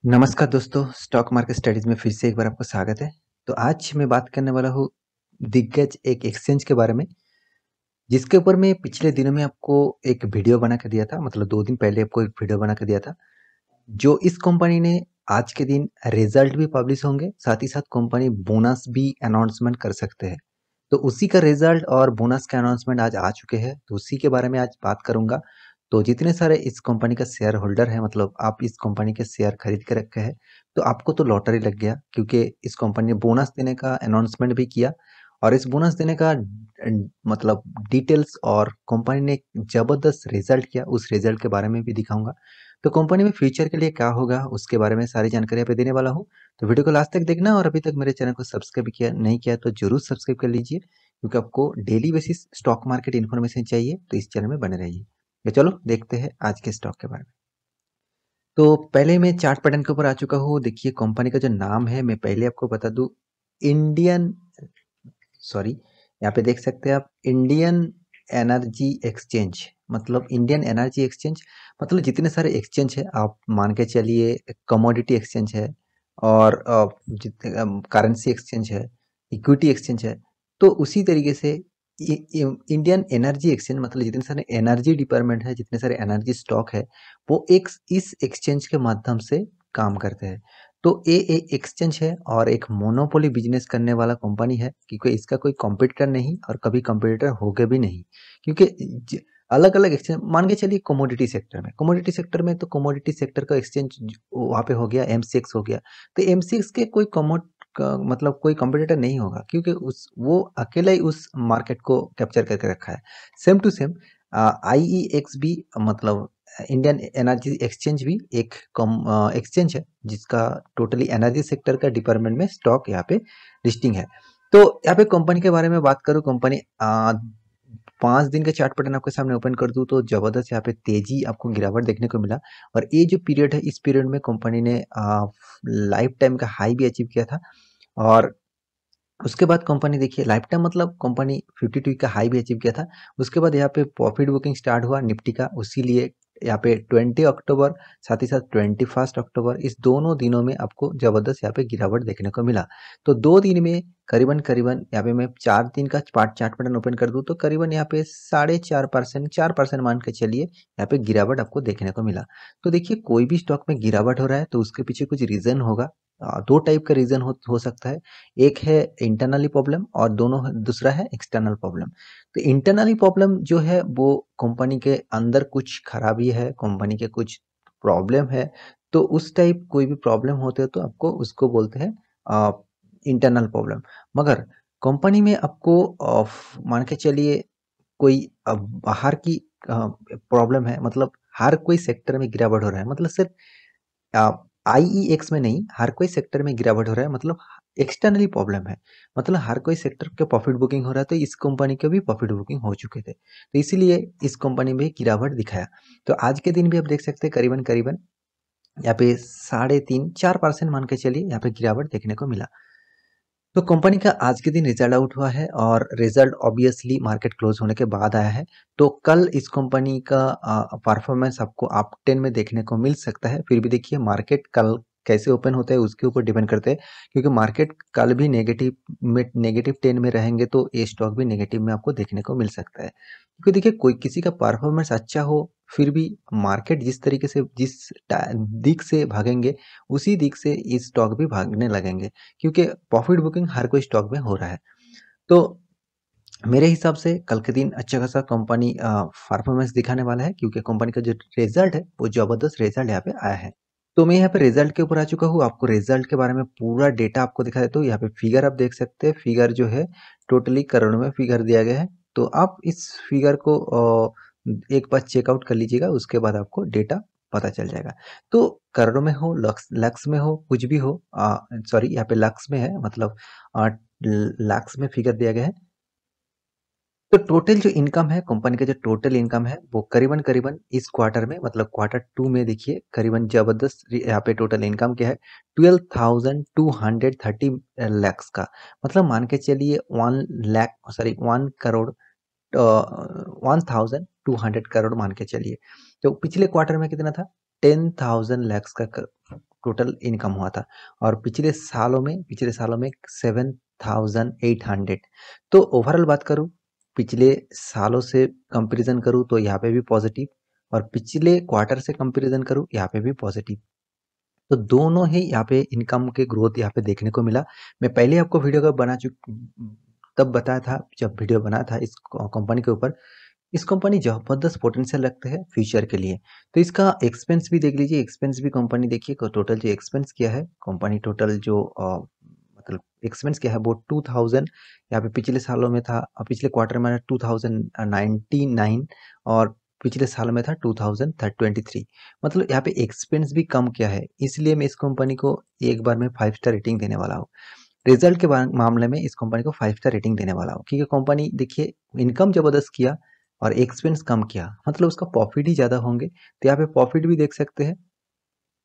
नमस्कार दोस्तों, stock market studies में फिर से एक बार आपका स्वागत है। तो आज मैं बात करने वाला हूँ दिग्गज एक एक्सचेंज के बारे में, जिसके ऊपर मैं पिछले दिनों में आपको एक वीडियो बना के दिया था, मतलब 2 दिन पहले आपको एक वीडियो बना के दिया था। जो इस कंपनी ने आज के दिन रिजल्ट भी पब्लिश होंगे, साथ ही साथ कंपनी बोनस भी अनाउंसमेंट कर सकते हैं। तो उसी का रिजल्ट और बोनस का अनाउंसमेंट आज आ चुके हैं, तो उसी के बारे में आज बात करूंगा। तो जितने सारे इस कंपनी का शेयर होल्डर है, मतलब आप इस कंपनी के शेयर खरीद के रखे हैं, तो आपको तो लॉटरी लग गया, क्योंकि इस कंपनी ने बोनस देने का अनाउंसमेंट भी किया। और इस बोनस देने का मतलब डिटेल्स और कंपनी ने जबरदस्त रिजल्ट किया, उस रिजल्ट के बारे में भी दिखाऊंगा। तो कंपनी में फ्यूचर के लिए क्या होगा, उसके बारे में सारी जानकारी यहाँ पे देने वाला हूँ। तो वीडियो को लास्ट तक देखना, और अभी तक मेरे चैनल को सब्सक्राइब किया नहीं किया तो जरूर सब्सक्राइब कर लीजिए, क्योंकि आपको daily basis stock market information चाहिए तो इस चैनल में बने रहिए। तो चलो देखते हैं आज के स्टॉक के बारे में। तो पहले मैं चार्ट पैटर्न के ऊपर आ चुका हूँ। देखिए कंपनी का जो नाम है, मैं पहले आपको बता दूं, इंडियन सॉरी, यहाँ पे देख सकते हैं आप, इंडियन एनर्जी एक्सचेंज। मतलब इंडियन एनर्जी एक्सचेंज मतलब जितने सारे एक्सचेंज है आप मान के चलिए, कमोडिटी एक्सचेंज है, और करेंसी एक्सचेंज है, इक्विटी एक्सचेंज है। तो उसी तरीके से इंडियन एनर्जी एक्सचेंज मतलब जितने सारे एनर्जी डिपार्टमेंट है, जितने सारे एनर्जी स्टॉक है, वो एक इस एक्सचेंज के माध्यम से काम करते हैं। तो ये एक एक्सचेंज है और एक मोनोपोली बिजनेस करने वाला कंपनी है, क्योंकि इसका कोई कॉम्पिटिटर नहीं और कभी कॉम्पिटिटर होगा भी नहीं। क्योंकि अलग अलग एक्सचेंज मान के चलिए, कमोडिटी सेक्टर में तो कमोडिटी सेक्टर का एक्सचेंज वहाँ पे हो गया, एमसीएक्स हो गया। तो एमसीएक्स के कोई मतलब कोई कॉम्पिटिटर नहीं होगा, क्योंकि उस वो अकेला ही उस मार्केट को कैप्चर करके रखा है। सेम टू सेम आईईएक्स भी, मतलब इंडियन एनर्जी एक्सचेंज भी एक एक्सचेंज है, जिसका टोटली एनर्जी सेक्टर का डिपार्टमेंट में स्टॉक यहाँ पे लिस्टिंग है। तो यहाँ पे कंपनी के बारे में बात करूँ, कंपनी 5 दिन का चार्ट पैटर्न आपके सामने ओपन कर दूं तो जबरदस्त यहाँ पे तेजी आपको गिरावट देखने को मिला। और ये जो पीरियड है, इस पीरियड में कंपनी ने लाइफ टाइम का हाई भी अचीव किया था। और उसके बाद कंपनी, देखिए लाइफ टाइम मतलब कंपनी 52 का हाई भी अचीव किया था। उसके बाद यहाँ पे प्रॉफिट बुकिंग स्टार्ट हुआ निफ्टी का, उसीलिए यहाँ पे 20 अक्टूबर, साथ ही साथ 21 अक्टूबर, इस दोनों दिनों में आपको जबरदस्त यहाँ पे गिरावट देखने को मिला। तो 2 दिन में करीबन करीबन यहाँ पे मैं 4 दिन का चार्ट पैटर्न ओपन कर दूं तो करीबन यहाँ पे 4.5%, 4% मान के चलिए, यहाँ पे गिरावट आपको देखने को मिला। तो देखिए कोई भी स्टॉक में गिरावट हो रहा है तो उसके पीछे कुछ रीजन होगा। 2 टाइप का रीजन हो सकता है। एक है इंटरनली प्रॉब्लम और दूसरा है एक्सटर्नल प्रॉब्लम। तो इंटरनली प्रॉब्लम जो है वो कंपनी के अंदर कुछ खराबी है, कंपनी के कुछ प्रॉब्लम है। तो उस टाइप कोई भी प्रॉब्लम होते हैं तो आपको उसको बोलते हैं इंटरनल प्रॉब्लम। मगर कंपनी में आपको मान के चलिए कोई बाहर की प्रॉब्लम है, मतलब हर कोई सेक्टर में गिरावट हो रहा है, मतलब सिर्फ आईईएक्स में नहीं, हर कोई सेक्टर में गिरावट हो रहा है, मतलब एक्सटर्नली प्रॉब्लम है। मतलब हर कोई सेक्टर के प्रॉफिट बुकिंग हो रहा है, तो इस कंपनी के भी प्रॉफिट बुकिंग हो चुके थे, तो इसीलिए इस कंपनी में गिरावट दिखाया। तो आज के दिन भी आप देख सकते हैं करीबन करीबन यहाँ पे 3.5-4% मान के चलिए, यहाँ पे गिरावट देखने को मिला। तो कंपनी का आज के दिन रिजल्ट आउट हुआ है और रिजल्ट ऑब्वियसली मार्केट क्लोज होने के बाद आया है। तो कल इस कंपनी का परफॉर्मेंस आपको अप 10 में देखने को मिल सकता है। फिर भी देखिए मार्केट कल कैसे ओपन होता है उसके ऊपर डिपेंड करते हैं, क्योंकि मार्केट कल भी नेगेटिव 10 में रहेंगे तो ये स्टॉक भी नेगेटिव में आपको देखने को मिल सकता है। क्योंकि देखिए कोई किसी का परफॉर्मेंस अच्छा हो, फिर भी मार्केट जिस तरीके से दिख से भागेंगे, उसी दिख से इस स्टॉक भी भागने लगेंगे, क्योंकि प्रॉफिट बुकिंग हर कोई स्टॉक में हो रहा है। तो मेरे हिसाब से कल के दिन अच्छा खासा कंपनी परफॉर्मेंस दिखाने वाला है, क्योंकि कंपनी का जो रिजल्ट है वो जबरदस्त रिजल्ट यहाँ पे आया है। तो मैं यहाँ पे रिजल्ट के ऊपर आ चुका हूँ, आपको रिजल्ट के बारे में पूरा डेटा आपको दिखा देता हूँ। यहाँ पे फिगर आप देख सकते हैं, फिगर जो है टोटली करोड़ में फिगर दिया गया है। तो आप इस फिगर को एक बार चेकआउट कर लीजिएगा, उसके बाद आपको डेटा पता चल जाएगा। तो करोड़ में हो, लक्स में हो, कुछ भी हो, सॉरी यहाँ पे लक्स में है, मतलब लक्स में फिगर दिया गया है। तो टोटल जो इनकम है, कंपनी का जो टोटल इनकम है वो करीबन करीबन इस क्वार्टर में, मतलब Q2 में देखिए करीबन जबरदस्त यहाँ पे टोटल इनकम क्या है, 12,230 लैक्स का। मतलब मान के चलिए 1 करोड़ 1,200 करोड़ मान के चलिए। तो पिछले क्वार्टर में कितना था, 10,000 लैक्स का टोटल इनकम हुआ था और पिछले सालों में 7,800। तो ओवरऑल बात करूँ, पिछले सालों से कंपैरिजन करूँ तो यहाँ पे भी पॉजिटिव और पिछले क्वार्टर से कंपैरिजन करूँ यहाँ पे भी पॉजिटिव। तो दोनों ही यहाँ पे इनकम के ग्रोथ यहाँ पे देखने को मिला। मैं पहले आपको वीडियो का तब बताया था जब वीडियो बनाया था इस कंपनी के ऊपर। इस कंपनी जबरदस्त पोटेंशियल रखते हैं फ्यूचर के लिए। तो इसका एक्सपेंस भी देख लीजिए, एक्सपेंस भी कंपनी देखिए टोटल जो एक्सपेंस किया है कंपनी, टोटल जो मतलब एक्सपेंस किया है वो 2000 यहाँ पे पिछले सालों में था, पिछले क्वार्टर में 2099 और पिछले साल में था 2023। मतलब यहाँ पे एक्सपेंस भी कम किया है, इसलिए मैं इस कंपनी को एक बार में 5 स्टार रेटिंग देने वाला हूँ। रिजल्ट के मामले में इस कंपनी को 5 स्टार रेटिंग देने वाला हूँ, क्योंकि कंपनी देखिए इनकम जबरदस्त किया और एक्सपेंस कम किया, मतलब उसका प्रॉफिट ही ज़्यादा होंगे। तो यहाँ पे प्रॉफिट भी देख सकते हैं,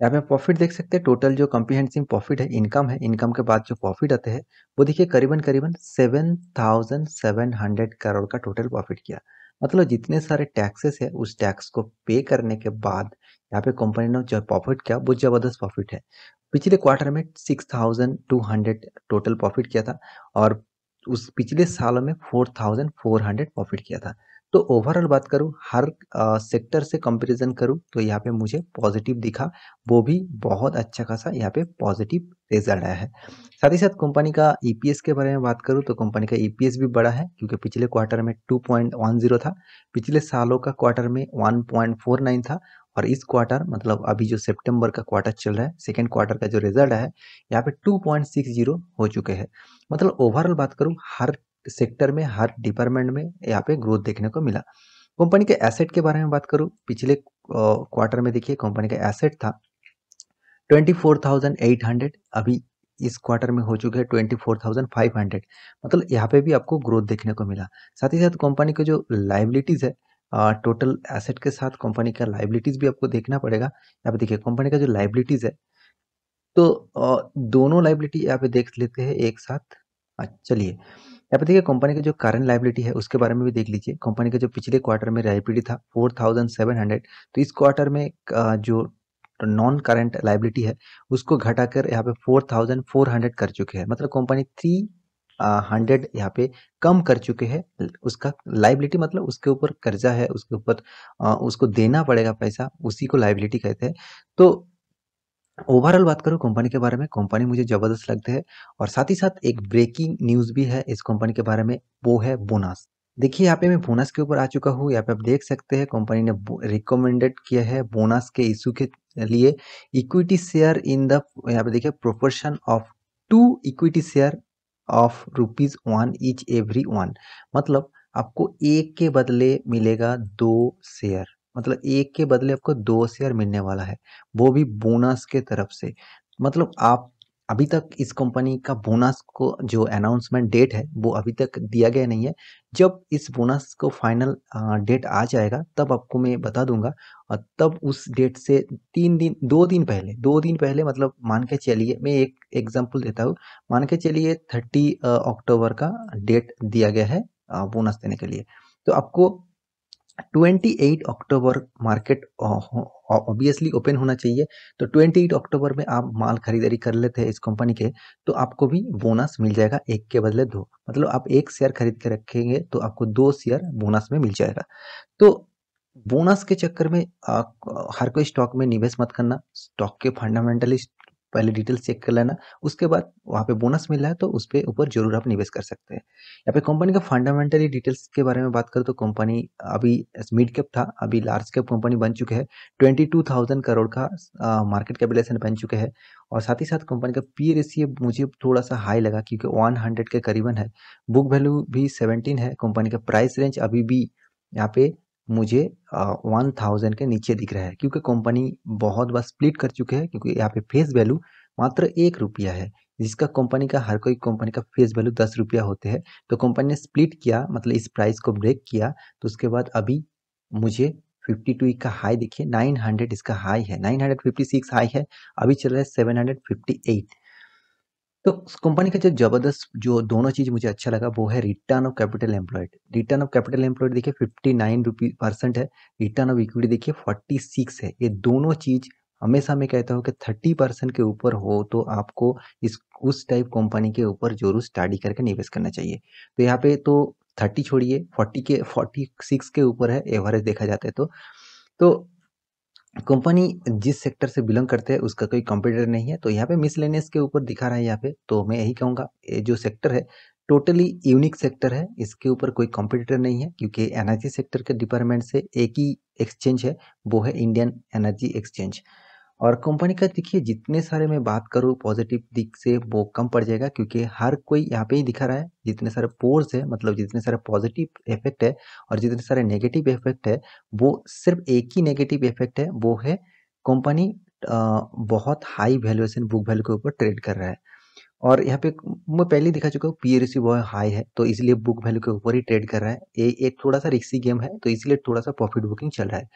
यहाँ पे प्रॉफिट देख सकते हैं। टोटल जो कॉम्प्रिहेंसिव प्रॉफिट है, इनकम के बाद जो प्रॉफिट आते हैं वो देखिए करीबन करीबन 7,700 करोड़ का टोटल प्रॉफिट किया। मतलब जितने सारे टैक्सेस है उस टैक्स को पे करने के बाद यहाँ पे कंपनी ने जो प्रॉफिट किया वो जबरदस्त प्रॉफिट है। पिछले क्वार्टर में 6,200 टोटल प्रॉफिट किया था और उस पिछले सालों में 4,400 प्रॉफिट किया था। तो ओवरऑल बात करूँ, हर सेक्टर से कंपैरिजन करूँ तो यहाँ पे मुझे पॉजिटिव दिखा, वो भी बहुत अच्छा खासा यहाँ पे पॉजिटिव रिजल्ट आया है। साथ ही साथ कंपनी का ईपीएस के बारे में बात करूँ तो कंपनी का ईपीएस भी बड़ा है, क्योंकि पिछले क्वार्टर में 2.10 था, पिछले सालों का क्वार्टर में 1.49 था और इस क्वार्टर मतलब अभी जो सितंबर का क्वार्टर चल रहा है, सेकेंड क्वार्टर का जो रिजल्ट है यहाँ पे 2.60 हो चुके हैं। मतलब ओवरऑल बात करूँ, हर सेक्टर में हर डिपार्टमेंट में यहाँ पे ग्रोथ देखने को मिला। कंपनी के एसेट के बारे में बात करूँ, पिछले क्वार्टर में देखिए कंपनी का एसेट था 24,800, अभी इस क्वार्टर में हो चुके हैं 24,500। मतलब यहाँ पे भी आपको ग्रोथ देखने को मिला। साथ ही साथ कंपनी के जो लाइबिलिटीज है, टोटल एसेट के साथ कंपनी का लाइबिलिटीज भी आपको देखना पड़ेगा। यहाँ पे देखिए कंपनी का जो लाइबिलिटीज है, तो दोनों लाइबिलिटी यहाँ पे देख लेते हैं एक साथ। चलिए यहाँ पे देखिए कंपनी का जो करंट लाइबिलिटी है उसके बारे में भी देख लीजिए। कंपनी का जो पिछले क्वार्टर में लाइबिलिटी था 4,700, तो इस क्वार्टर में जो नॉन करंट लाइबिलिटी है उसको घटाकर यहाँ पे 4,400 कर चुके हैं। मतलब कंपनी 300 यहाँ पे कम कर चुके हैं उसका लाइबिलिटी, मतलब उसके ऊपर कर्जा है, उसके ऊपर उसको देना पड़ेगा पैसा, उसी को लाइबिलिटी कहते हैं। तो ओवरऑल बात करूँ कंपनी के बारे में, कंपनी मुझे जबरदस्त लगते हैं। और साथ ही साथ एक ब्रेकिंग न्यूज़ भी है इस कंपनी के बारे में, वो है बोनस। देखिए यहाँ पे मैं बोनस के ऊपर आ चुका हूँ, यहाँ पे आप देख सकते हैं कंपनी ने रिकमेंडेड किया है बोनस के इशू के लिए इक्विटी शेयर इन द, यहाँ पे देखिए proportion of 2 equity share of ₹1 each every 1। मतलब आपको एक के बदले मिलेगा 2 शेयर, मतलब एक के बदले आपको 2 शेयर मिलने वाला है, वो भी बोनस के तरफ से। मतलब आप अभी तक इस कंपनी का बोनस को जो अनाउंसमेंट डेट है वो अभी तक दिया गया नहीं है। जब इस बोनस को फाइनल डेट आ जाएगा तब आपको मैं बता दूंगा। और तब उस डेट से 2 दिन पहले मतलब मान के चलिए, मैं एक एग्जांपल देता हूँ। मान के चलिए 30 अक्टूबर का डेट दिया गया है बोनस देने के लिए। तो आपको 28 अक्टूबर मार्केट ऑब्वियसली ओपन होना चाहिए। तो 28 अक्टूबर में आप माल खरीदारी कर लेते हैं इस कंपनी के, तो आपको भी बोनस मिल जाएगा एक के बदले 2। मतलब आप एक शेयर खरीद के रखेंगे तो आपको 2 शेयर बोनस में मिल जाएगा। तो बोनस के चक्कर में हर कोई स्टॉक में निवेश मत करना। स्टॉक के फंडामेंटलिस्ट पहले डिटेल्स चेक कर लेना, उसके बाद वहाँ पे बोनस मिल रहा है तो उस पे ऊपर जरूर आप निवेश कर सकते हैं। यहाँ पे कंपनी का फंडामेंटली डिटेल्स के बारे में बात करें तो कंपनी अभी मिड कैप था, अभी लार्ज कैप कंपनी बन चुके हैं। 22,000 करोड़ का मार्केट कैपिटलाइजेशन बन चुके हैं। और साथ ही साथ कंपनी का पी रेशियो मुझे थोड़ा सा हाई लगा, क्योंकि 100 के करीबन है। बुक वैल्यू भी 17 है। कंपनी का प्राइस रेंज अभी भी यहाँ पे मुझे 1000 के नीचे दिख रहा है, क्योंकि कंपनी बहुत बार स्प्लिट कर चुके हैं। क्योंकि यहाँ पे फेस वैल्यू मात्र 1 रुपया है, जिसका कंपनी का हर कोई कंपनी का फेस वैल्यू 10 रुपया होते हैं। तो कंपनी ने स्प्लिट किया, मतलब इस प्राइस को ब्रेक किया। तो उसके बाद अभी मुझे 52 का हाई देखिए, 900 इसका हाई है, 956 हाई है, अभी चल रहा है 758। तो कंपनी का जो जबरदस्त जो दोनों चीज मुझे अच्छा लगा वो है return of capital employed. Return of capital employed देखिए 59% है, रिटर्न ऑफ इक्विटी देखिए 46 है। ये दोनों चीज हमेशा मैं कहता हूँ कि 30% के ऊपर हो तो आपको इस उस टाइप कंपनी के ऊपर ज़रूर स्टडी करके निवेश करना चाहिए। तो यहाँ पे तो 30 छोड़िए, 46 के ऊपर है एवरेज देखा जाता है तो। तो कंपनी जिस सेक्टर से बिलोंग करते हैं उसका कोई कॉम्पिटिटर नहीं है, तो यहाँ पे मिसलेनियस के ऊपर दिखा रहा है यहाँ पे, तो मैं यही कहूँगा ये जो सेक्टर है टोटली यूनिक सेक्टर है, इसके ऊपर कोई कॉम्पिटिटर नहीं है क्योंकि एनर्जी सेक्टर के डिपार्टमेंट से एक ही एक्सचेंज है, वो है इंडियन एनर्जी एक्सचेंज। और कंपनी का देखिए जितने सारे मैं बात करूँ पॉजिटिव दिख से वो कम पड़ जाएगा क्योंकि हर कोई यहाँ पे ही दिखा रहा है, जितने सारे पोर्स है मतलब जितने सारे पॉजिटिव इफेक्ट है और जितने सारे नेगेटिव इफेक्ट है, वो सिर्फ एक ही नेगेटिव इफेक्ट है, वो है कंपनी बहुत हाई वैल्यूएशन बुक वैल्यू के ऊपर ट्रेड कर रहा है। और यहाँ पे मैं पहले ही दिखा चुका हूँ पी रेशियो बहुत हाई है, तो इसलिए बुक वैल्यू के ऊपर ही ट्रेड कर रहा है। ये एक थोड़ा सा रिस्की गेम है, तो इसलिए थोड़ा सा प्रॉफिट बुकिंग चल रहा है।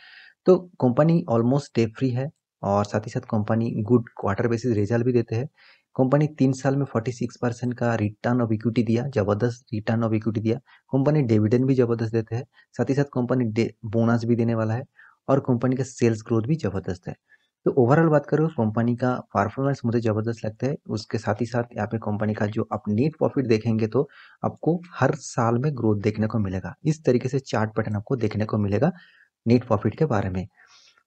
तो कंपनी ऑलमोस्ट डेट फ्री है और साथ ही साथ company good quarter basis result भी देते हैं। कंपनी 3 साल में 46% का रिटर्न ऑफ इक्विटी दिया, जबरदस्त रिटर्न ऑफ इक्विटी दिया। कंपनी डिविडेंड भी जबरदस्त देते हैं, साथ ही साथ कंपनी बोनस भी देने वाला है और कंपनी का सेल्स ग्रोथ भी जबरदस्त है। तो ओवरऑल बात करूँ कंपनी का परफॉर्मेंस मुझे जबरदस्त लगता है। उसके साथ ही साथ यहाँ पे कंपनी का जो आप नेट प्रॉफिट देखेंगे तो आपको हर साल में ग्रोथ देखने को मिलेगा। इस तरीके से चार्ट पैटर्न आपको देखने को मिलेगा नेट प्रॉफिट के बारे में।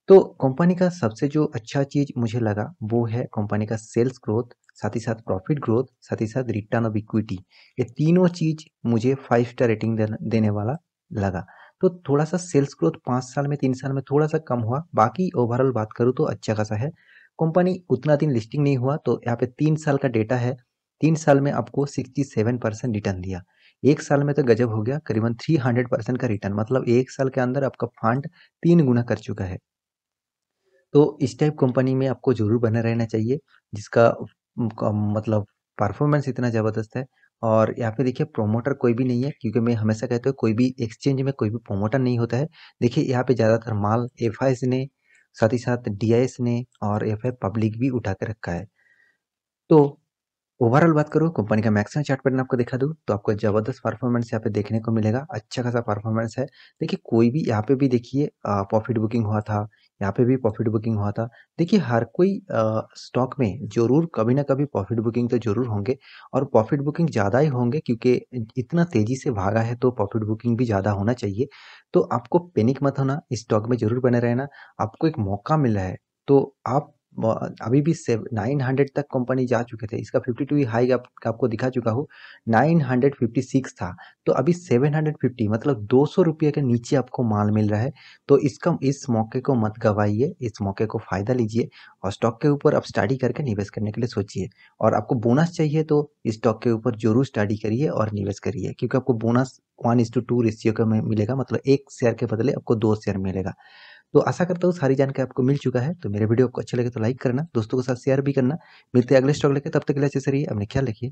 तो कंपनी का सबसे जो अच्छा चीज़ मुझे लगा वो है कंपनी का सेल्स ग्रोथ, साथ ही साथ प्रॉफिट ग्रोथ, साथ ही साथ रिटर्न ऑफ इक्विटी। ये तीनों चीज़ मुझे 5 स्टार रेटिंग देने वाला लगा। तो थोड़ा-सा सेल्स ग्रोथ 5 साल में 3 साल में थोड़ा-सा कम हुआ, बाकी ओवरऑल बात करूँ तो अच्छा खासा है। कंपनी उतना दिन लिस्टिंग नहीं हुआ तो यहाँ पे 3 साल का डेटा है, 3 साल में आपको 67% रिटर्न दिया। 1 साल में तो गज़ब हो गया, करीबन 300% का रिटर्न, मतलब 1 साल के अंदर आपका फंड 3 गुना कर चुका है। तो इस टाइप कंपनी में आपको ज़रूर बना रहना चाहिए, जिसका मतलब परफॉर्मेंस इतना ज़बरदस्त है। और यहाँ पे देखिए प्रोमोटर कोई भी नहीं है, क्योंकि मैं हमेशा कहता हूँ कोई भी एक्सचेंज में कोई भी प्रोमोटर नहीं होता है। देखिए यहाँ पे ज़्यादातर माल एफआईएस ने, साथ ही साथ डीआईएस ने और एफआई पब्लिक भी उठा के रखा है। तो ओवरऑल बात करूँ कंपनी का मैक्सिमम चार्ट पैटर्न आपको दिखा दूँ तो आपको ज़बरदस्त परफॉर्मेंस यहाँ पे देखने को मिलेगा, अच्छा खासा परफॉर्मेंस है। देखिए कोई भी यहाँ पे भी देखिए प्रॉफिट बुकिंग हुआ था, यहाँ पे भी प्रॉफिट बुकिंग हुआ था। देखिए हर कोई स्टॉक में ज़रूर कभी ना कभी प्रॉफिट बुकिंग तो ज़रूर होंगे और प्रॉफिट बुकिंग ज़्यादा ही होंगे क्योंकि इतना तेज़ी से भागा है तो प्रॉफिट बुकिंग भी ज़्यादा होना चाहिए। तो आपको पैनिक मत होना, इस स्टॉक में ज़रूर बने रहना, आपको एक मौका मिला है तो आप अभी भी 900 तक कंपनी जा चुके थे, इसका 52 हाई आपको दिखा चुका हूँ, 956 था, तो अभी 750 मतलब 200 रुपये के नीचे आपको माल मिल रहा है। तो इस मौके को मत गवाइए, इस मौके को फ़ायदा लीजिए और स्टॉक के ऊपर आप स्टडी करके निवेश करने के लिए सोचिए। और आपको बोनस चाहिए तो इस स्टॉक के ऊपर ज़रूर स्टडी करिए और निवेश करिए, क्योंकि आपको बोनस 1:2 रेशियो का में मिलेगा, मतलब 1 शेयर के बदले आपको 2 शेयर मिलेगा। तो आशा करता हूँ सारी जानकारी आपको मिल चुका है। तो मेरे वीडियो आपको अच्छा लगे तो लाइक करना, दोस्तों के साथ शेयर भी करना। मिलते हैं अगले स्टॉक लेके, तब तक के लिए अच्छे से रहिए, अपना ख्याल रखिए।